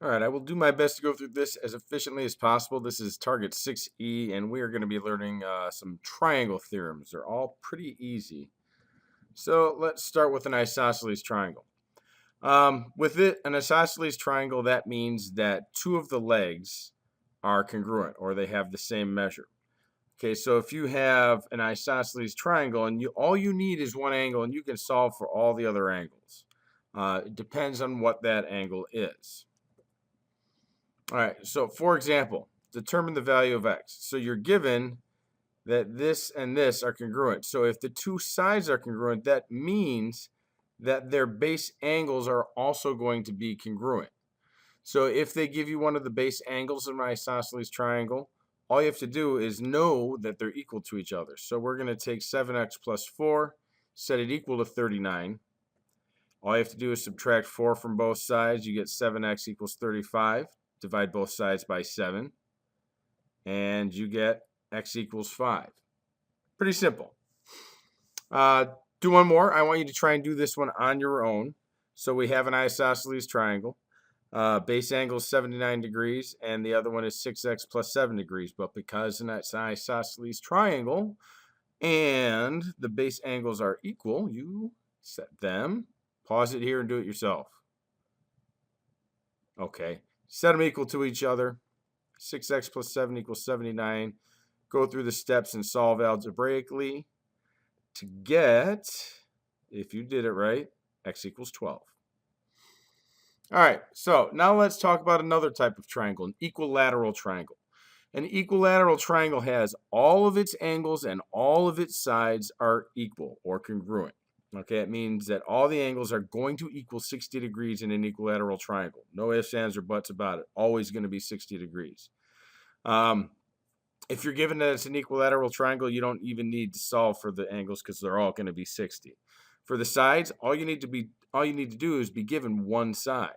All right, I will do my best to go through this as efficiently as possible. This is target 6E, and we are going to be learning some triangle theorems. They're all pretty easy. So let's start with an isosceles triangle. With an isosceles triangle, that means that two of the legs are congruent, or they have the same measure. Okay, so if you have an isosceles triangle, and all you need is one angle, and you can solve for all the other angles. It depends on what that angle is. All right, so for example, determine the value of x. So you're given that this and this are congruent. So if the two sides are congruent, that means that their base angles are also going to be congruent. So if they give you one of the base angles of an isosceles triangle, all you have to do is know that they're equal to each other. So we're going to take 7x plus 4, set it equal to 39. All you have to do is subtract 4 from both sides. You get 7x equals 35. Divide both sides by 7, and you get x equals 5. Pretty simple. Do one more. I want you to try and do this one on your own. So we have an isosceles triangle. Base angle is 79 degrees, and the other one is 6x plus 7 degrees. But because it's an isosceles triangle, and the base angles are equal, you set them. Pause it here and do it yourself. Okay. Set them equal to each other. 6x plus 7 equals 79. Go through the steps and solve algebraically to get, if you did it right, x equals 12. All right, so now let's talk about another type of triangle, an equilateral triangle. An equilateral triangle has all of its angles and all of its sides are equal or congruent. Okay, it means that all the angles are going to equal 60 degrees in an equilateral triangle. No ifs, ands, or buts about it. Always going to be 60 degrees. If you're given that it's an equilateral triangle, you don't even need to solve for the angles because they're all going to be 60. For the sides, all you need to do is be given one side.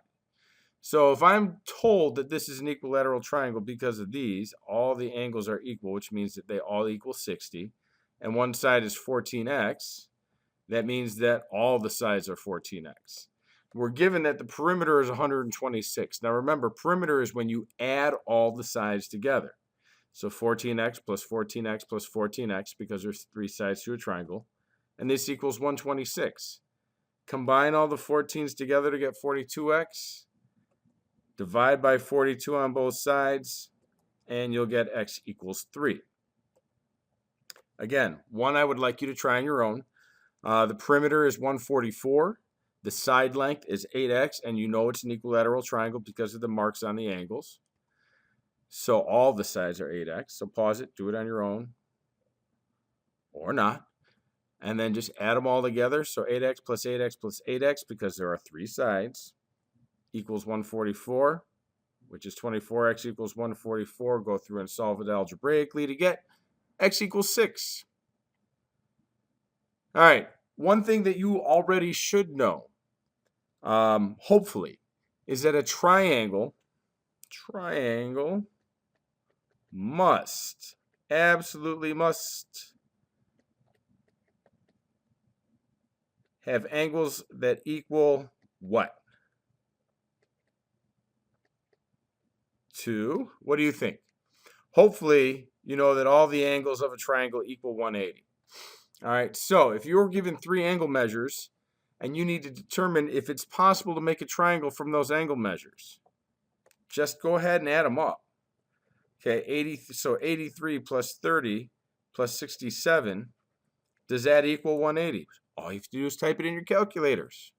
So if I'm told that this is an equilateral triangle because of these, all the angles are equal, which means that they all equal 60, and one side is 14x, that means that all the sides are 14x. We're given that the perimeter is 126. Now remember, perimeter is when you add all the sides together. So 14x plus 14x plus 14x, because there's three sides to a triangle, and this equals 126. Combine all the 14s together to get 42x. Divide by 42 on both sides, and you'll get x equals 3. Again, one I would like you to try on your own. The perimeter is 144. The side length is 8x, and you know it's an equilateral triangle because of the marks on the angles. So all the sides are 8x. So pause it, do it on your own, or not. And then just add them all together. So 8x plus 8x plus 8x, because there are three sides, equals 144, which is 24x equals 144. Go through and solve it algebraically to get x equals 6. All right, one thing that you already should know, hopefully, is that a triangle absolutely must have angles that equal what? 2. What do you think? Hopefully, you know that all the angles of a triangle equal 180. All right, so if you're given three angle measures and you need to determine if it's possible to make a triangle from those angle measures, just go ahead and add them up. Okay, so 83 plus 30 plus 67, does that equal 180? All you have to do is type it in your calculators.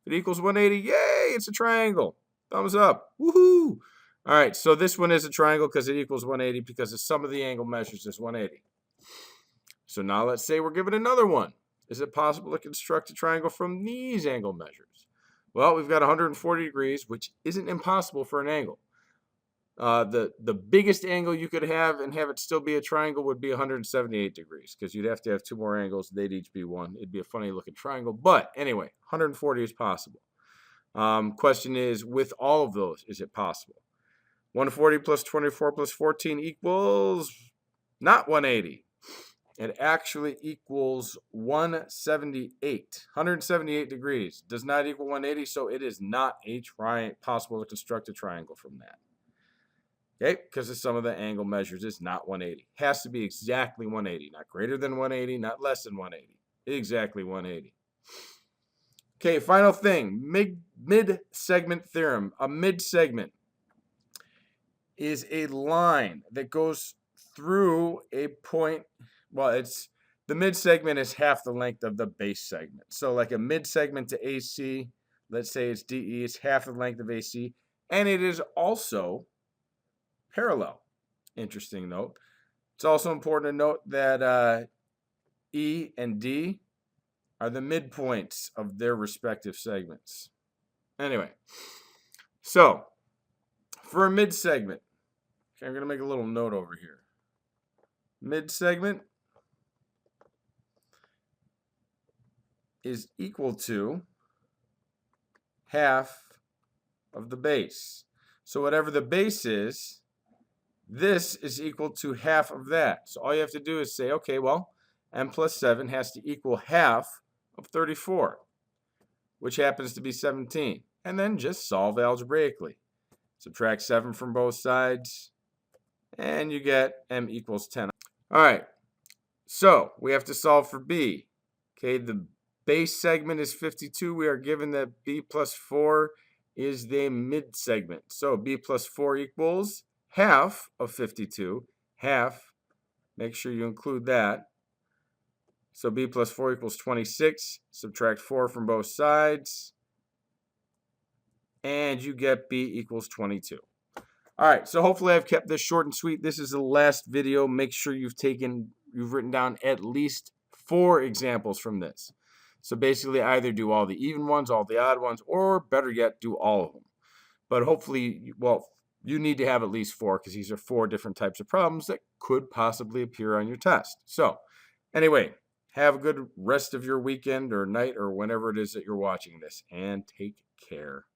If it equals 180, yay, it's a triangle. Thumbs up. Woohoo! All right, so this one is a triangle because it equals 180 because the sum of the angle measures is 180. So now let's say we're given another one. Is it possible to construct a triangle from these angle measures? Well, we've got 140 degrees, which isn't impossible for an angle. The biggest angle you could have and have it still be a triangle would be 178 degrees because you'd have to have two more angles. They'd each be one. It'd be a funny looking triangle. But anyway, 140 is possible. Question is, with all of those, is it possible? 140 plus 24 plus 14 equals not 180. it actually equals 178 degrees. Does not equal 180, so it is not possible to construct a triangle from that. Okay, because of some of the angle measures, it's not 180. Has to be exactly 180, not greater than 180, not less than 180. Exactly 180. Okay, final thing, mid-segment theorem. A mid-segment is a line that goes through a point. Well, the mid-segment is half the length of the base segment. So like a mid-segment to AC, let's say it's DE, it's half the length of AC, and it is also parallel. Interesting note. It's also important to note that E and D are the midpoints of their respective segments. Anyway, so for a mid-segment, okay, I'm going to make a little note over here. Mid-segment is equal to half of the base. So whatever the base is, this is equal to half of that. So all you have to do is say, okay, well, m plus 7 has to equal half of 34, which happens to be 17. And then just solve algebraically. Subtract 7 from both sides, and you get m equals 10. All right, so we have to solve for b. Okay, the base segment is 52. We are given that b plus 4 is the mid segment. So b plus 4 equals half of 52. Half, make sure you include that. So b plus 4 equals 26. Subtract 4 from both sides, and you get b equals 22. All right, so hopefully I've kept this short and sweet. This is the last video. Make sure you've written down at least 4 examples from this. So basically either do all the even ones, all the odd ones, or better yet, do all of them. But hopefully, well, you need to have at least 4 because these are 4 different types of problems that could possibly appear on your test. So anyway, have a good rest of your weekend or night or whenever it is that you're watching this, and take care.